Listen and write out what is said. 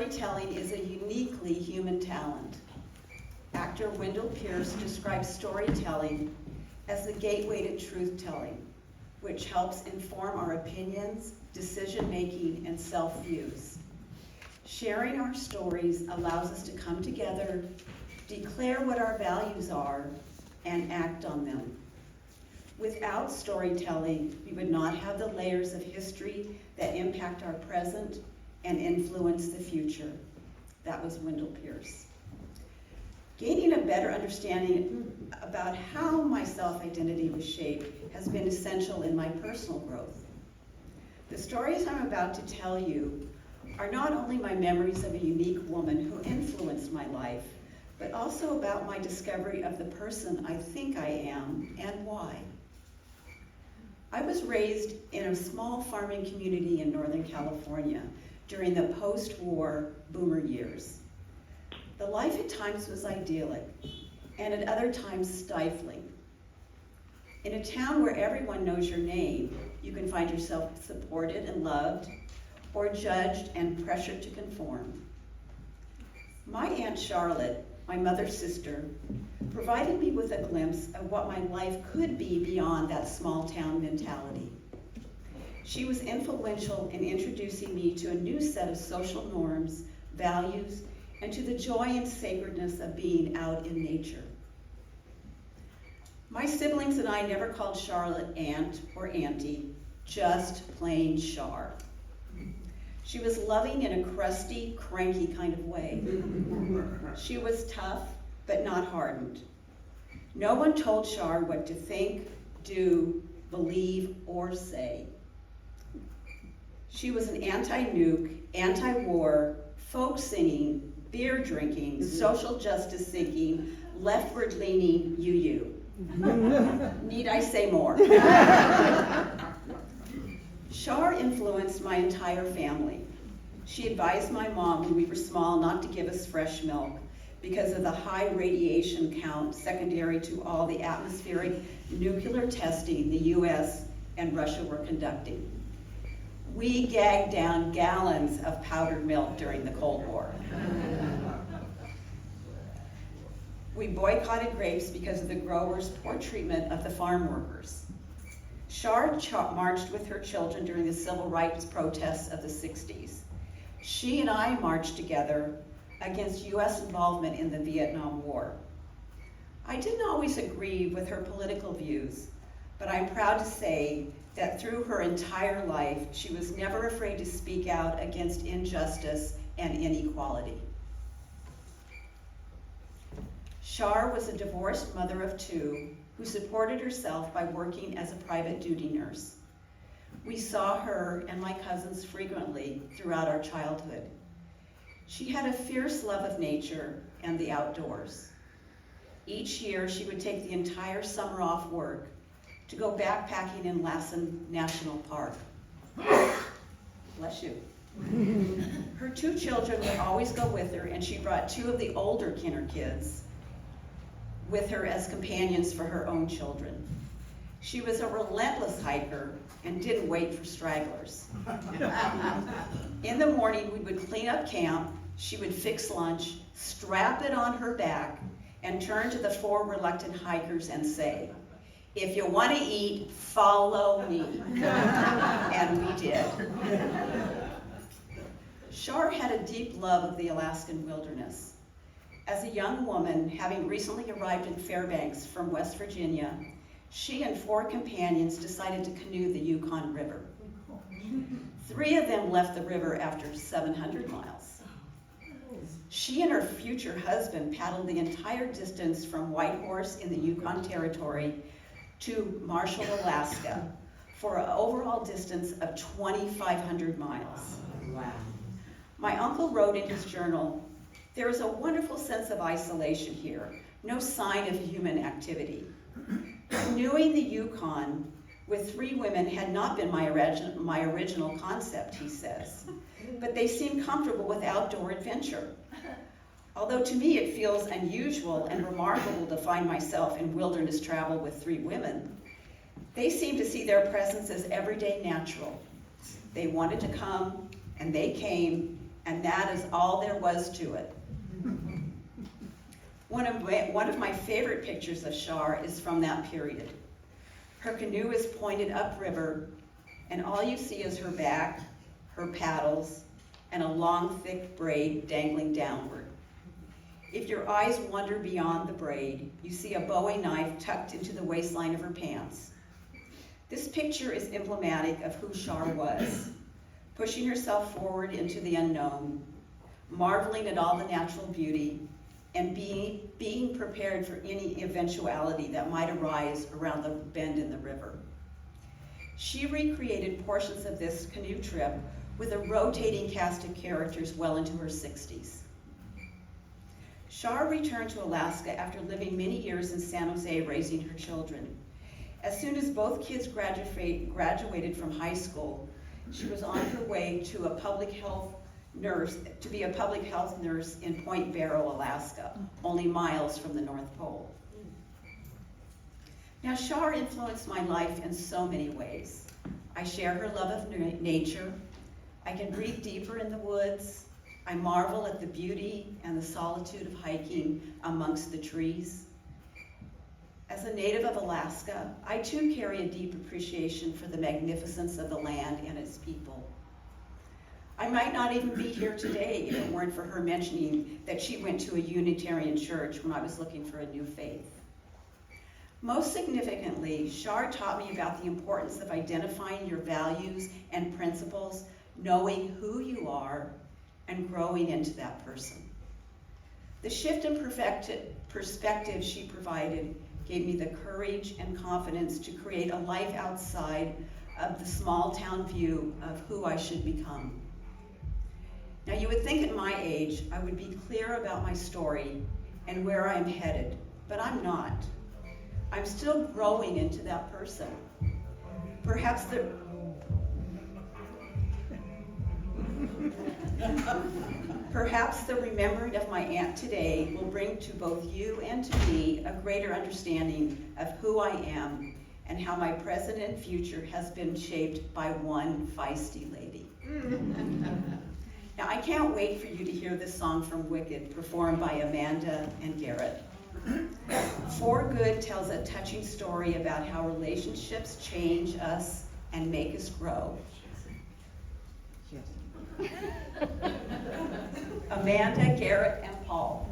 storytelling is a uniquely human talent. Actor Wendell Pierce describes storytelling as the gateway to truth-telling, which helps inform our opinions, decision-making, and self-views. Sharing our stories allows us to come together, declare what our values are, and act on them. Without storytelling, we would not have the layers of history that impact our present and influence the future. That was Wendell Pierce. Gaining a better understanding about how my self-identity was shaped has been essential in my personal growth. The stories I'm about to tell you are not only my memories of a unique woman who influenced my life, but also about my discovery of the person I think I am and why. I was raised in a small farming community in Northern California during the post-war boomer years. The life at times was idyllic, and at other times stifling. In a town where everyone knows your name, you can find yourself supported and loved, or judged and pressured to conform. My Aunt Charlotte, my mother's sister, provided me with a glimpse of what my life could be beyond that small town mentality. She was influential in introducing me to a new set of social norms, values, and to the joy and sacredness of being out in nature. My siblings and I never called Charlotte Aunt or Auntie, just plain Char. She was loving in a crusty, cranky kind of way. She was tough, but not hardened. No one told Char what to think, do, believe, or say. She was an anti-nuke, anti-war, folk singing, beer drinking, social justice seeking, leftward leaning you. Need I say more? Char influenced my entire family. She advised my mom when we were small not to give us fresh milk because of the high radiation count secondary to all the atmospheric nuclear testing the US and Russia were conducting. We gagged down gallons of powdered milk during the Cold War. We boycotted grapes because of the growers' poor treatment of the farm workers. Char marched with her children during the civil rights protests of the 60s. She and I marched together against US involvement in the Vietnam War. I didn't always agree with her political views, but I'm proud to say that through her entire life, she was never afraid to speak out against injustice and inequality. Char was a divorced mother of two who supported herself by working as a private duty nurse. We saw her and my cousins frequently throughout our childhood. She had a fierce love of nature and the outdoors. Each year, she would take the entire summer off work to go backpacking in Lassen National Park. Bless you. Her two children would always go with her, and she brought two of the older Kinner kids with her as companions for her own children. She was a relentless hiker and didn't wait for stragglers. In the morning, we would clean up camp, she would fix lunch, strap it on her back, and turn to the four reluctant hikers and say, "If you want to eat, follow me." And we did. Char had a deep love of the Alaskan wilderness. As a young woman, having recently arrived in Fairbanks from West Virginia, she and four companions decided to canoe the Yukon River. 3 of them left the river after 700 miles. She and her future husband paddled the entire distance from Whitehorse in the Yukon Territory to Marshall, Alaska, for an overall distance of 2,500 miles. Wow. My uncle wrote in his journal, "There is a wonderful sense of isolation here, no sign of human activity." Canoeing the Yukon with 3 women had not been my original concept, he says, but they seem comfortable with outdoor adventure. Although to me it feels unusual and remarkable to find myself in wilderness travel with 3 women, they seem to see their presence as everyday natural. They wanted to come, and they came, and that is all there was to it. One of my favorite pictures of Shar is from that period. Her canoe is pointed upriver, and all you see is her back, her paddles, and a long, thick braid dangling downward. If your eyes wander beyond the braid, you see a Bowie knife tucked into the waistline of her pants. This picture is emblematic of who Shar was, pushing herself forward into the unknown, marveling at all the natural beauty, and being prepared for any eventuality that might arise around the bend in the river. She recreated portions of this canoe trip with a rotating cast of characters well into her 60s. Shar returned to Alaska after living many years in San Jose raising her children. As soon as both kids graduated from high school, she was on her way to be a public health nurse in Point Barrow, Alaska, only miles from the North Pole. Now, Shar influenced my life in so many ways. I share her love of nature. I can breathe deeper in the woods. I marvel at the beauty and the solitude of hiking amongst the trees. As a native of Alaska, I too carry a deep appreciation for the magnificence of the land and its people. I might not even be here today if it weren't for her mentioning that she went to a Unitarian church when I was looking for a new faith. Most significantly, Shar taught me about the importance of identifying your values and principles, knowing who you are, and growing into that person. The shift in perspective she provided gave me the courage and confidence to create a life outside of the small town view of who I should become. Now, you would think at my age I would be clear about my story and where I'm headed, but I'm not. I'm still growing into that person. Perhaps the remembering of my aunt today will bring to both you and to me a greater understanding of who I am and how my present and future has been shaped by one feisty lady. Now, I can't wait for you to hear this song from Wicked, performed by Amanda and Garrett. For Good tells a touching story about how relationships change us and make us grow. Amanda, Garrett, and Paul.